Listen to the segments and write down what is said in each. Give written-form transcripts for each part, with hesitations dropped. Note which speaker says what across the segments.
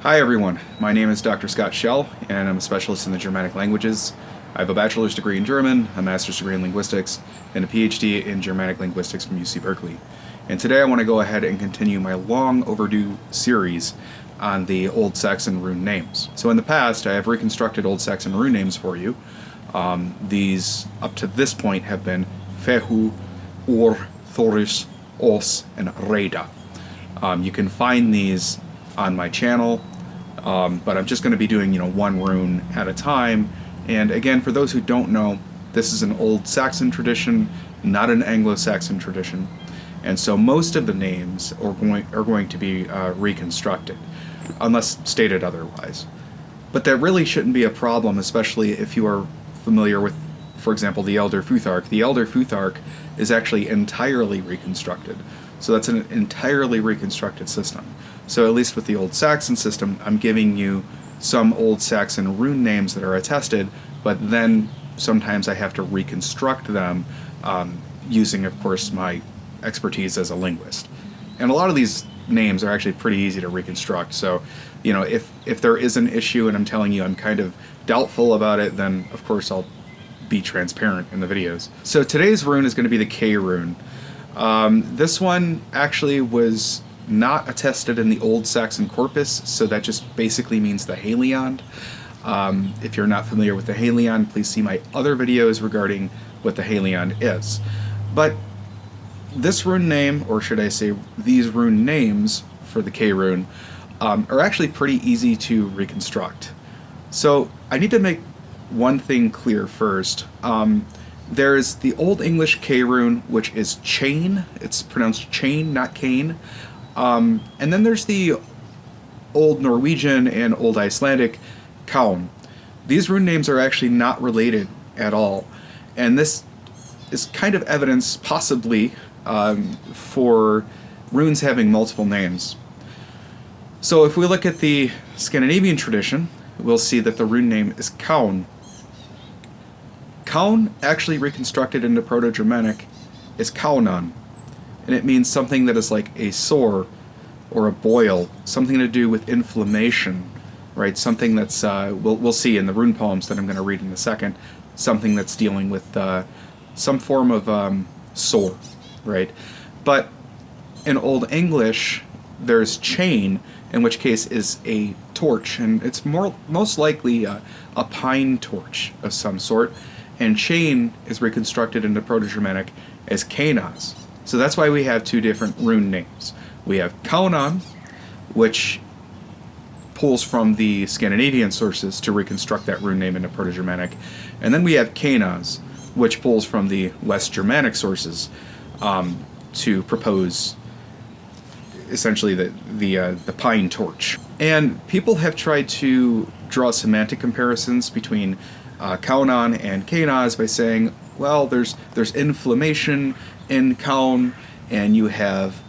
Speaker 1: Hi everyone, my name is Dr. Scott Schell, and I'm a specialist in the Germanic languages. I have a bachelor's degree in German, a master's degree in linguistics, and a PhD in Germanic linguistics from UC Berkeley. And today I want to go ahead and continue my long overdue series on the Old Saxon rune names. So in the past I have reconstructed Old Saxon rune names for you. These up to this point have been Fehu, Ur, Thoris, Os, and Reda. You can find these on my channel, but I'm just going to be doing one rune at a time. And again, for those who don't know, this is an Old Saxon tradition, not an Anglo-Saxon tradition, and so most of the names are going to be reconstructed, unless stated otherwise. But that really shouldn't be a problem, especially if you are familiar with, for example, the Elder Futhark. The Elder Futhark is actually entirely reconstructed, so that's an entirely reconstructed system. So at least with the Old Saxon system, I'm giving you some Old Saxon rune names that are attested, but then sometimes I have to reconstruct them using, of course, my expertise as a linguist. And a lot of these names are actually pretty easy to reconstruct, so if there is an issue and I'm telling you I'm kind of doubtful about it, then of course I'll be transparent in the videos. So today's rune is going to be the K rune. This one actually was not attested in the Old Saxon corpus, so that just basically means the Halion. If you're not familiar with the Halion, please see my other videos regarding what the Halion is. But this rune name, or should I say these rune names for the K rune, are actually pretty easy to reconstruct. So I need to make one thing clear first. There's the Old English K rune, which is chain. It's pronounced chain, not cane. And then there's the Old Norwegian and Old Icelandic kaun. These rune names are actually not related at all, and this is kind of evidence, possibly, for runes having multiple names. So if we look at the Scandinavian tradition, we'll see that the rune name is kaun. Kaun, actually reconstructed into proto-germanic, is kaunan, and it means something that is like a sore or a boil, something to do with inflammation, right? Something that's, we'll see in the rune poems that I'm going to read in a second, something that's dealing with some form of sore, right? But in Old English, there's chain, in which case is a torch, and it's most likely a pine torch of some sort, and chain is reconstructed into Proto-Germanic as kênaz. So that's why we have two different rune names. We have kaunan, which pulls from the Scandinavian sources to reconstruct that rune name into Proto-Germanic, and then we have kênaz, which pulls from the West Germanic sources to propose essentially the pine torch. And people have tried to draw semantic comparisons between kaunan and kênaz by saying, well, there's inflammation in kaun, and you have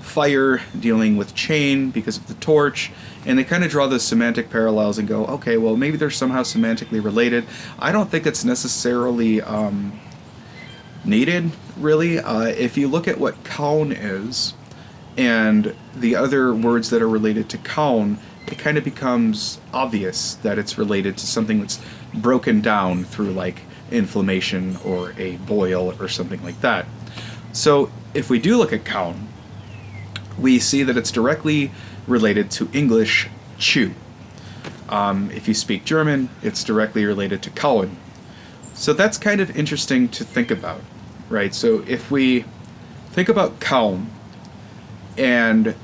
Speaker 1: fire dealing with chain because of the torch, and they kind of draw those semantic parallels and go, okay, well, maybe they're somehow semantically related. I don't think it's necessarily needed, really. If you look at what kaun is and the other words that are related to kaun, it kind of becomes obvious that it's related to something that's broken down through like inflammation or a boil or something like that. So if we do look at kaun, we see that it's directly related to English chew. If you speak German, it's directly related to kauen. So that's kind of interesting to think about, right? So if we think about kaun, and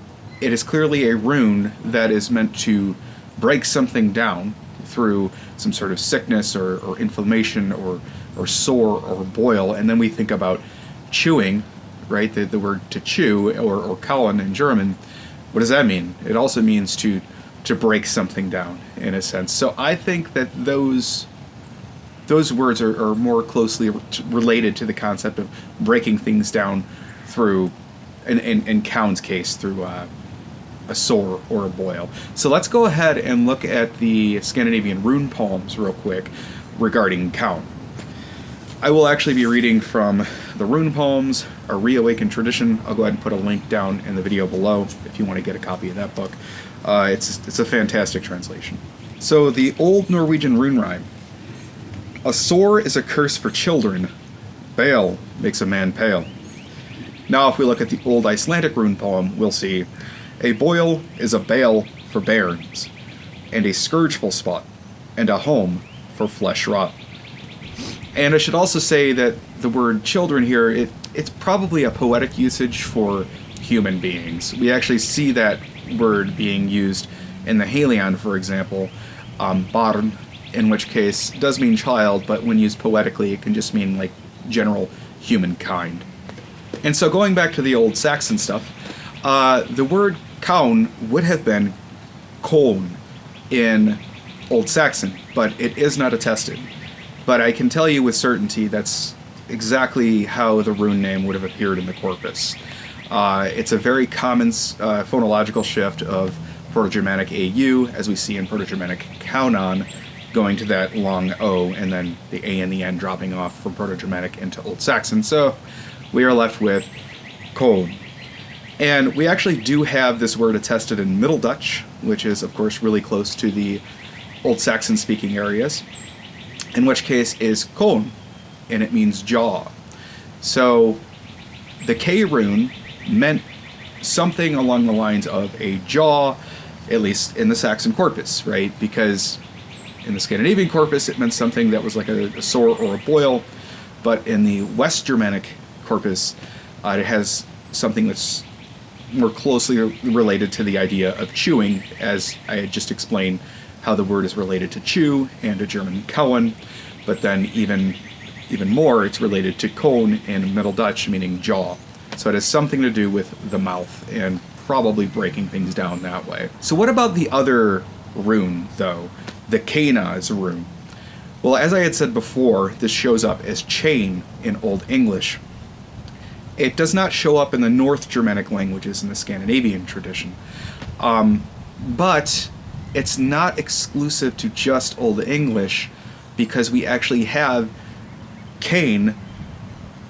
Speaker 1: it is clearly a rune that is meant to break something down through some sort of sickness or inflammation or sore or boil, and then we think about chewing, right? The word to chew, or kauen in German, what does that mean? It also means to break something down, in a sense. So I think that those words are more closely related to the concept of breaking things down through, in kaun's case, through a sore or a boil. So let's go ahead and look at the Scandinavian rune poems real quick regarding kaun. I will actually be reading from the rune poems, A Reawakened Tradition. I'll go ahead and put a link down in the video below if you want to get a copy of that book. It's a fantastic translation. So the Old Norwegian rune rhyme. A sore is a curse for children. Bale makes a man pale. Now if we look at the Old Icelandic rune poem, we'll see a boil is a bale for bairns, and a scourgeful spot, and a home for flesh rot. And I should also say that the word children here, it's probably a poetic usage for human beings. We actually see that word being used in the Helion, for example, barn, in which case does mean child, but when used poetically it can just mean like general humankind. And so going back to the Old Saxon stuff, the word kaun would have been kaun in Old Saxon, but it is not attested. But I can tell you with certainty that's exactly how the rune name would have appeared in the corpus. It's a very common phonological shift of proto-Germanic AU, as we see in proto-Germanic kaunan, going to that long O, and then the A in the end dropping off from proto-Germanic into Old Saxon. So we are left with kaun. And we actually do have this word attested in Middle Dutch, which is of course really close to the Old Saxon speaking areas, in which case is kaun, and it means jaw. So the K rune meant something along the lines of a jaw, at least in the Saxon corpus, right? Because in the Scandinavian corpus it meant something that was like a sore or a boil, but in the West Germanic corpus it has something that's more closely related to the idea of chewing, as I had just explained how the word is related to chew and to German kauen, but then even more it's related to kaun in Middle Dutch, meaning jaw. So it has something to do with the mouth and probably breaking things down that way. So what about the other rune though, the kênaz rune? Well, as I had said before, this shows up as chain in Old English. It does not show up in the North Germanic languages in the Scandinavian tradition. But it's not exclusive to just Old English, because we actually have kaun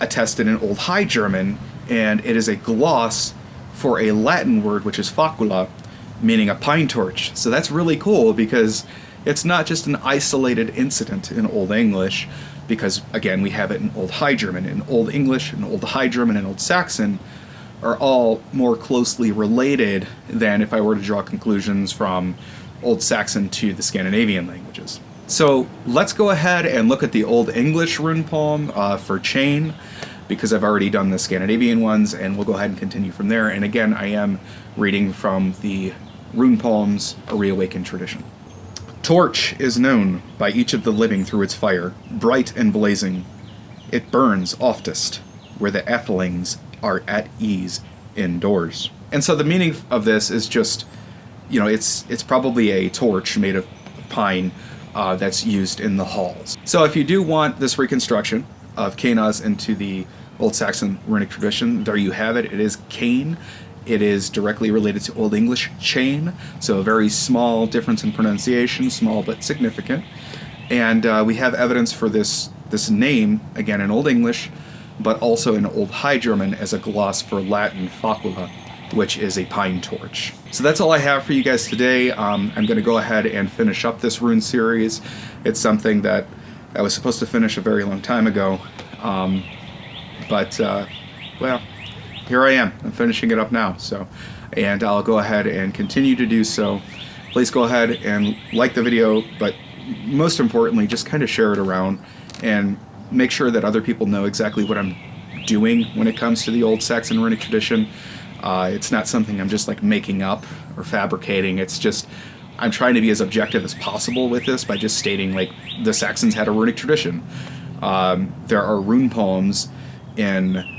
Speaker 1: attested in Old High German, and it is a gloss for a Latin word which is facula, meaning a pine torch. So that's really cool, because it's not just an isolated incident in Old English, because again we have it in Old High German. In Old English and Old High German and Old Saxon are all more closely related than if I were to draw conclusions from Old Saxon to the Scandinavian languages. So let's go ahead and look at the Old English rune poem for chain, because I've already done the Scandinavian ones, and we'll go ahead and continue from there. And again, I am reading from the rune poems, A Reawakened Tradition. Torch is known by each of the living through its fire, bright and blazing. It burns oftest where the athelings are at ease indoors. And so the meaning of this is just, you know, it's probably a torch made of pine that's used in the halls. So if you do want this reconstruction of kênaz into the Old Saxon runic tradition, there you have it. It is kaun. It is directly related to Old English chain, so a very small difference in pronunciation, small but significant. And we have evidence for this name, again in Old English, but also in Old High German as a gloss for Latin facula, which is a pine torch. So that's all I have for you guys today. I'm going to go ahead and finish up this rune series. It's something that I was supposed to finish a very long time ago, well, here I am. I'm finishing it up now, and I'll go ahead and continue to do so. Please go ahead and like the video, but most importantly, just kind of share it around and make sure that other people know exactly what I'm doing when it comes to the Old Saxon runic tradition. It's not something I'm just like making up or fabricating. It's just I'm trying to be as objective as possible with this by just stating like the Saxons had a runic tradition. There are rune poems in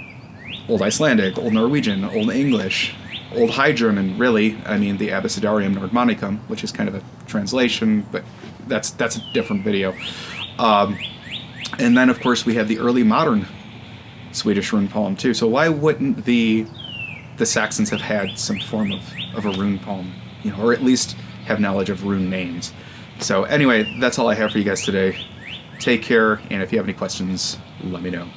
Speaker 1: Old Icelandic, Old Norwegian, Old English, Old High German, really. I mean, the Abecedarium Nordmanicum, which is kind of a translation, but that's a different video. And then, of course, we have the early modern Swedish rune poem, too. So why wouldn't the Saxons have had some form of a rune poem, you know, or at least have knowledge of rune names? So anyway, that's all I have for you guys today. Take care, and if you have any questions, let me know.